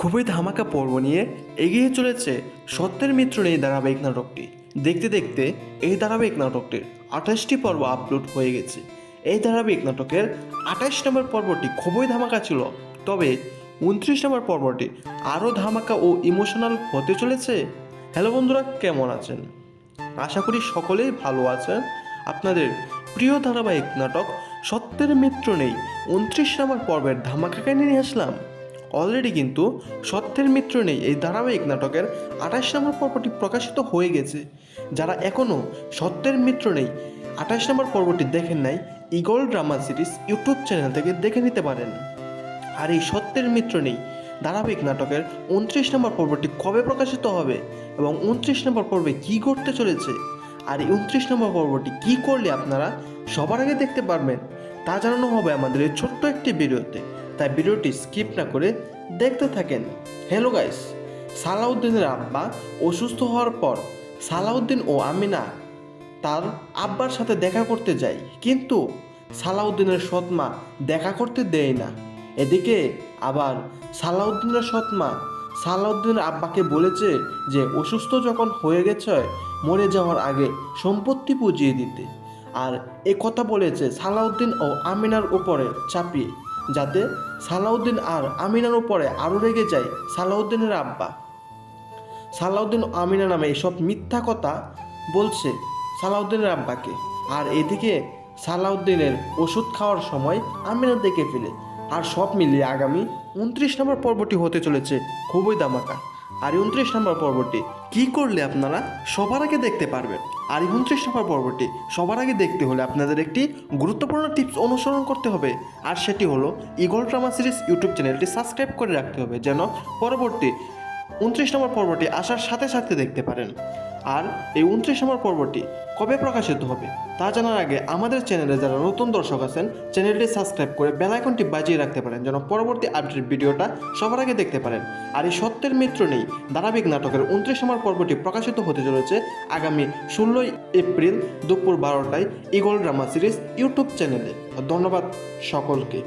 খুবই ধামাকা পর্ব নিয়ে এগিয়ে চলেছে সত্যের মিত্র নেই ধারাবাহিক নাটকটি। দেখতে দেখতে এই ধারাবাহিক নাটকটির 28টি পর্ব আপলোড হয়ে গেছে। এই ধারাবাহিক নাটকের 28 নম্বর পর্বটি খুবই ধামাকা ছিল, তবে 29 নম্বর পর্বটি আরও ধামাকা ও ইমোশনাল হতে চলেছে। হ্যালো বন্ধুরা, কেমন আছেন? আশা করি সকলেই ভালো আছেন। আপনাদের প্রিয় ধারাবাহিক নাটক সত্যের মিত্র নেই 29 নম্বর পর্বের ধামাকা কাহিনী নিয়ে আসলাম। অলরেডি কিন্তু সত্যের মিত্র নেই এই ধারাবাহিক নাটকের 28 নম্বর পর্বটি প্রকাশিত হয়ে গেছে। যারা এখনও সত্যের মিত্র নেই 28 নম্বর পর্বটি দেখেন নাই, eagle drama series YouTube channel থেকে দেখে নিতে পারেন। আর এই সত্যের মিত্র নেই ধারাবাহিক নাটকের 29 নম্বর পর্বটি কবে প্রকাশিত হবে এবং 29 নম্বর পর্বে কী ঘটতে চলেছে, আর এই 29 নম্বর পর্বটি কী করলে আপনারা সবার আগে দেখতে পারবেন তা জানানো হবে আমাদের এই ছোট্ট একটি ভিডিওতে। তাই ভিডিওটি স্কিপ না করে দেখতে থাকেন। হ্যালো গাইস, সালাউদ্দিনের আব্বা অসুস্থ হওয়ার পর সালাউদ্দিন ও আমিনা তার আব্বার সাথে দেখা করতে যায়, কিন্তু সালাউদ্দিনের সৎমা দেখা করতে দেয় না। এদিকে আবার সালাউদ্দিনের সৎমা সালাউদ্দিনের আব্বাকে বলেছে যে অসুস্থ যখন হয়ে গেছে মরে যাওয়ার আগে সম্পত্তি বুঝিয়ে দিতে, আর এ কথা বলেছে সালাউদ্দিন ও আমিনার উপরে চাপিয়ে, যাতে সালাউদ্দিন আর আমিনার উপরে আরও রেগে যায় সালাউদ্দিনের আব্বা। সালাউদ্দিন ও আমিনা নামে এসব মিথ্যা কথা বলছে সালাউদ্দিনের আব্বাকে, আর এদিকে সালাউদ্দিনের ওষুধ খাওয়ার সময় আমিনা দেখে ফেলে। আর সব মিলিয়ে আগামী 29 নম্বর পর্বটি হতে চলেছে খুবই ধামাকা। আর 29 নম্বর পর্বটি কী করলে আপনারা সবার আগে দেখতে পারবেন, আর 29 নম্বর পর্বটি সবার আগে দেখতে হলে আপনাদের একটি গুরুত্বপূর্ণ টিপস অনুসরণ করতে হবে, আর সেটি হলো ইগল ড্রামা সিরিজ ইউটিউব চ্যানেলটি সাবস্ক্রাইব করে রাখতে হবে, যেন পরবর্তী 29 নম্বর পর্বটি আসার সাথে সাথে দেখতে পারেন। আর এই 29 নম্বর পর্বটি কবে প্রকাশিত হবে তা জানার আগে আমাদের চ্যানেলে যারা নতুন দর্শক আছেন চ্যানেলটি সাবস্ক্রাইব করে বেল আইকনটি বাজিয়ে রাখতে পারেন, যেন পরবর্তী আপডেট ভিডিওটা সবার আগে দেখতে পারেন। আর এই সত্যের মিত্র নেই ধারাবাহিক নাটকের 29 নম্বর পর্বটি প্রকাশিত হতে চলেছে আগামী 16 এপ্রিল দুপুর 12টায় ইগল ড্রামা সিরিজ ইউটিউব চ্যানেলে। ধন্যবাদ সকলকে।